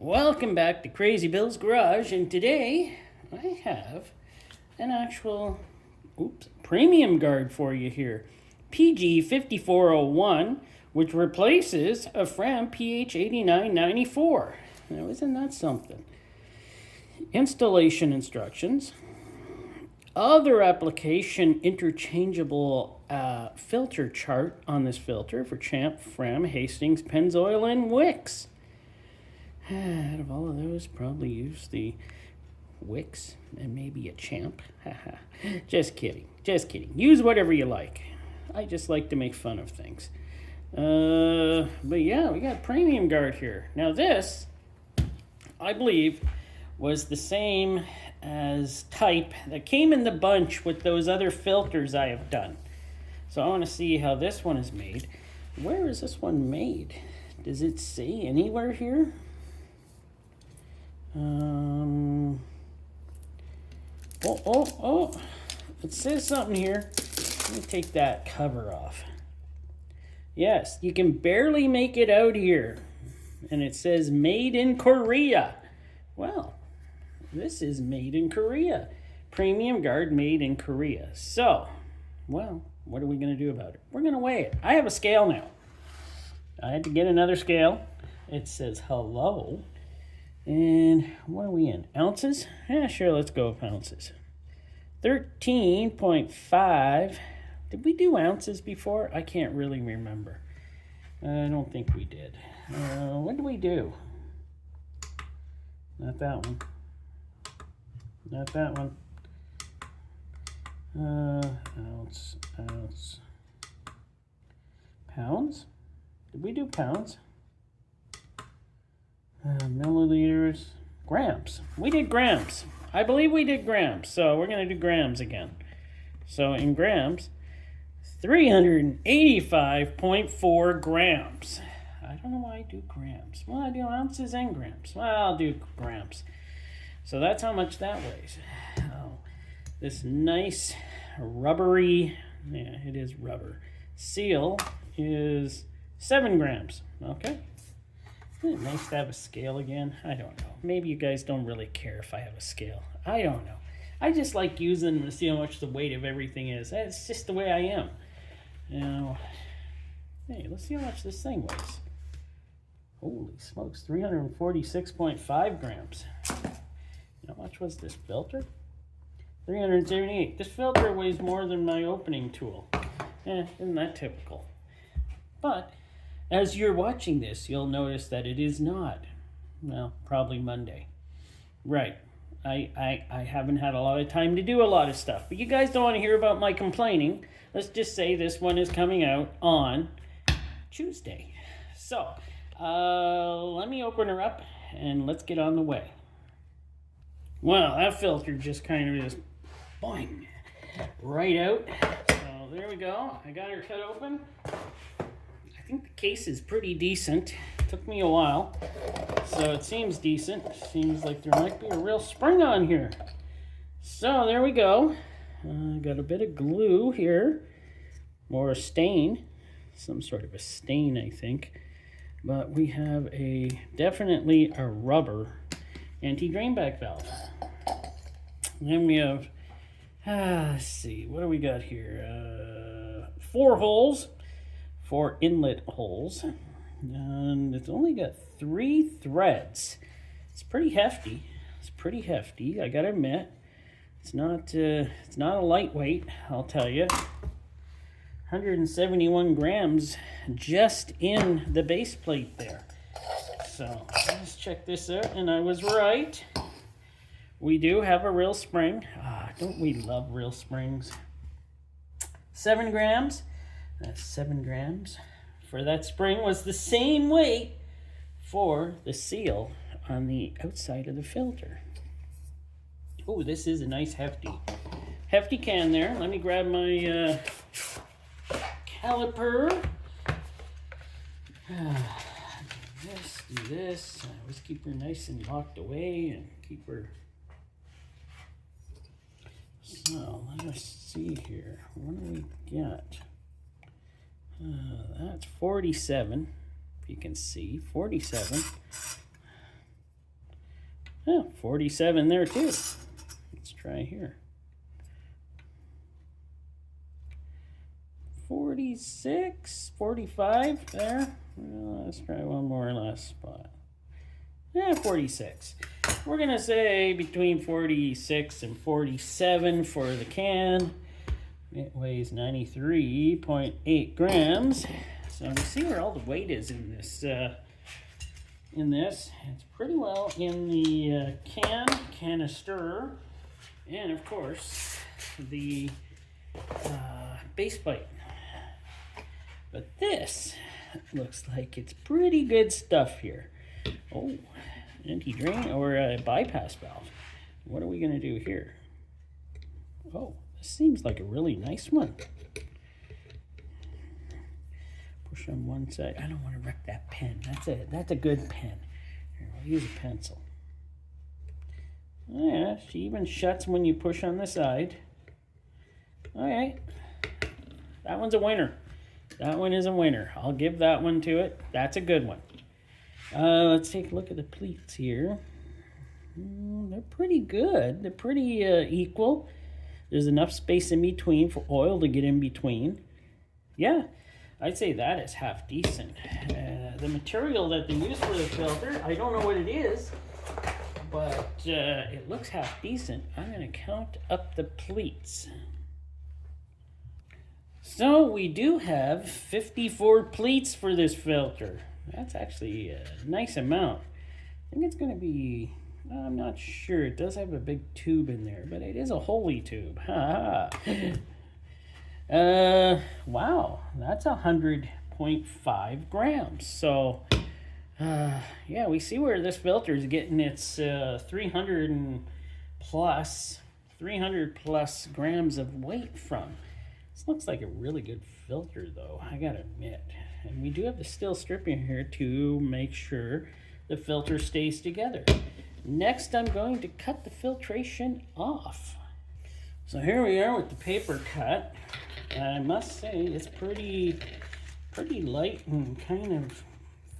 Welcome back to Crazy Bill's Garage, and today I have an actual premium guard for you here. PG 5401, which replaces a Fram PH 8994. Now, isn't that something? Installation instructions. Other application interchangeable filter chart on this filter for Champ, Fram, Hastings, Pennzoil, and Wix. Out of all of those, probably use the Wix and maybe a Champ. Just kidding. Just kidding. Use whatever you like. I just like to make fun of things. But yeah, we got premium guard here. Now this, I believe, was the same as type that came in the bunch with those other filters I have done. So I want to see how this one is made. Where is this one made? Does it say anywhere here? It says something here. Let me take that cover off. Yes, you can barely make it out here. And it says made in Korea. Well, this is made in Korea. Premium guard made in Korea. So, well, what are we going to do about it? We're going to weigh it. I have a scale now. I had to get another scale. It says hello. And what are we in? Ounces? Yeah, sure, let's go with ounces. 13.5. Did we do ounces before? I can't really remember. I don't think we did. What did we do? Not that one. Not that one. Ounce. Pounds? Did we do pounds? Milliliters. Grams. We did grams. I believe we did grams. So we're going to do grams again. So in grams, 385.4 grams. I don't know why I do grams. Well, I do ounces and grams. Well, I'll do grams. So that's how much that weighs. Oh, this nice rubbery, yeah, it is rubber, seal is 7 grams. Okay. Isn't it nice to have a scale again? I don't know. Maybe you guys don't really care if I have a scale. I don't know. I just like using them to see how much the weight of everything is. That's just the way I am. You know, hey, let's see how much this thing weighs. Holy smokes, 346.5 grams. How much was this filter? 378. This filter weighs more than my opening tool. Isn't that typical? But as you're watching this, you'll notice that it is not. Well, probably Monday. Right. I haven't had a lot of time to do a lot of stuff. But you guys don't want to hear about my complaining. Let's just say this one is coming out on Tuesday. So, let me open her up and let's get on the way. Well, that filter just kind of just boing, right out. So there we go. I got her cut open. I think the case is pretty decent. Took me a while, so it seems decent. Seems like there might be a real spring on here. So there we go. Got a bit of glue here, or a stain, some sort of a stain, I think. But we have definitely a rubber anti-drainback valve. Then we have, let's see, what do we got here? 4 holes, 4 inlet holes, and it's only got 3 threads. It's pretty hefty. I gotta admit, it's not a lightweight. I'll tell you. 171 grams just in the base plate there. So let's check this out, and I was right. We do have a real spring. Don't we love real springs? 7 grams. That's 7 grams. For that spring was the same weight for the seal on the outside of the filter. Oh, this is a nice hefty can there. Let me grab my caliper. Do this. I always keep her nice and locked away and keep her. So let us see here. What do we got? That's 47. If you can see, 47. Yeah, 47 there too. Let's try here. 46, 45 there. Well, let's try one more last spot. Yeah, 46. We're going to say between 46 and 47 for the can. It weighs 93.8 grams. So we see where all the weight is in this. It's pretty well in the canister, and of course the base plate. But this looks like it's pretty good stuff here. Oh, anti-drain or a bypass valve. What are we going to do here? Oh, this seems like a really nice one. Push on one side. I don't want to wreck that pen. That's a good pen. Here, I'll use a pencil. Oh yeah, she even shuts when you push on the side. All right, that one's a winner. That one is a winner. I'll give that one to it. That's a good one. Let's take a look at the pleats here. They're pretty good. They're pretty equal. There's enough space in between for oil to get in between. Yeah, I'd say that is half decent. The material that they use for the filter, I don't know what it is, but it looks half decent. I'm going to count up the pleats. So we do have 54 pleats for this filter. That's actually a nice amount. I think it's going to be, I'm not sure. It does have a big tube in there, but it is a Holy tube. Wow, that's 100.5 grams. So, yeah, we see where this filter is getting its 300 plus grams of weight from. This looks like a really good filter, though, I gotta admit. And we do have the steel strip in here to make sure the filter stays together. Next, I'm going to cut the filtration off. So here we are with the paper cut. I must say it's pretty light and kind of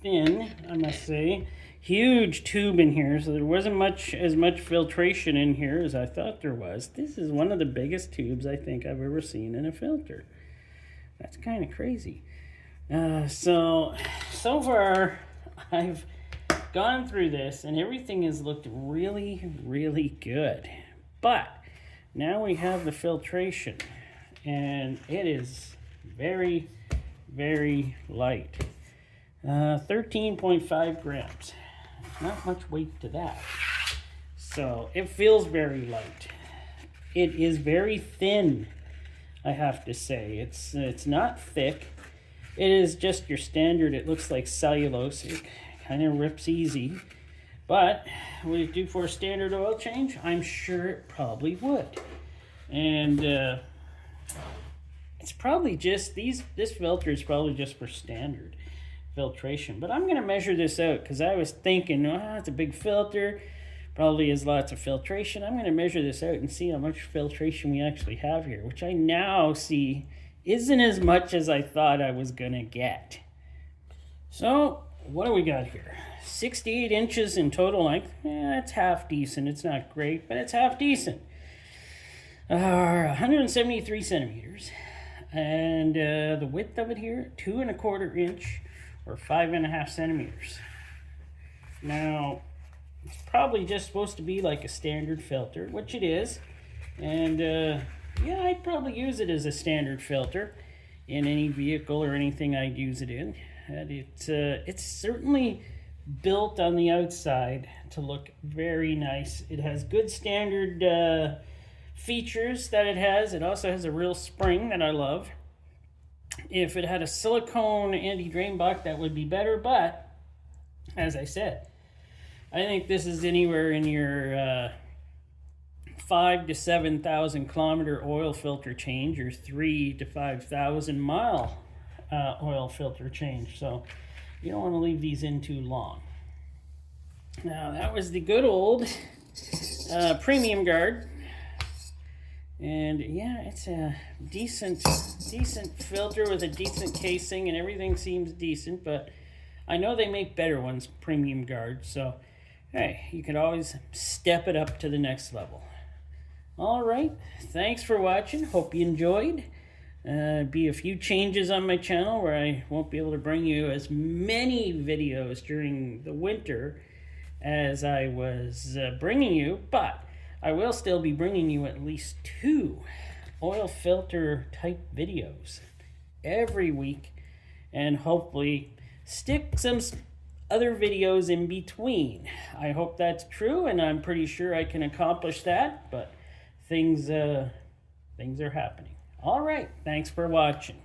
thin, I must say. Huge tube in here, so there wasn't as much filtration in here as I thought there was. This is one of the biggest tubes I think I've ever seen in a filter. That's kind of crazy. So far I've gone through this and everything has looked really, really good. But now we have the filtration and it is very, very light. 13.5 grams. Not much weight to that. So it feels very light. It is very thin, I have to say. It's not thick. It is just your standard, it looks like cellulose. It kind of rips easy. But would it do for a standard oil change? I'm sure it probably would. And it's probably just, this filter is probably just for standard filtration. But I'm going to measure this out because I was thinking, it's a big filter, probably has lots of filtration. I'm going to measure this out and see how much filtration we actually have here, which I now see isn't as much as I thought I was going to get. So what do we got here? 68 inches in total length. That's half decent. It's not great, but it's half decent. 173 centimeters. And the width of it here, 2 1/4 inch or 5.5 centimeters. Now, it's probably just supposed to be like a standard filter, which it is. And yeah, I'd probably use it as a standard filter in any vehicle or anything I'd use it in. And it's certainly built on the outside to look very nice. It has good standard features that it has. It also has a real spring that I love. If it had a silicone anti-drain buck, that would be better, but as I said, I think this is anywhere in your 5,000 to 7,000 kilometer oil filter change or 3,000 to 5,000 mile oil filter change. So you don't want to leave these in too long. Now that was the good old premium guard. And yeah, it's a decent filter with a decent casing and everything seems decent, but I know they make better ones, premium guard. So Hey, you could always step it up to the next level. All right, thanks for watching. Hope you enjoyed. Be a few changes on my channel where I won't be able to bring you as many videos during the winter as I was bringing you, but I will still be bringing you at least 2 oil filter type videos every week, and hopefully stick some other videos in between. I hope that's true, and I'm pretty sure I can accomplish that, but things are happening. All right, thanks for watching.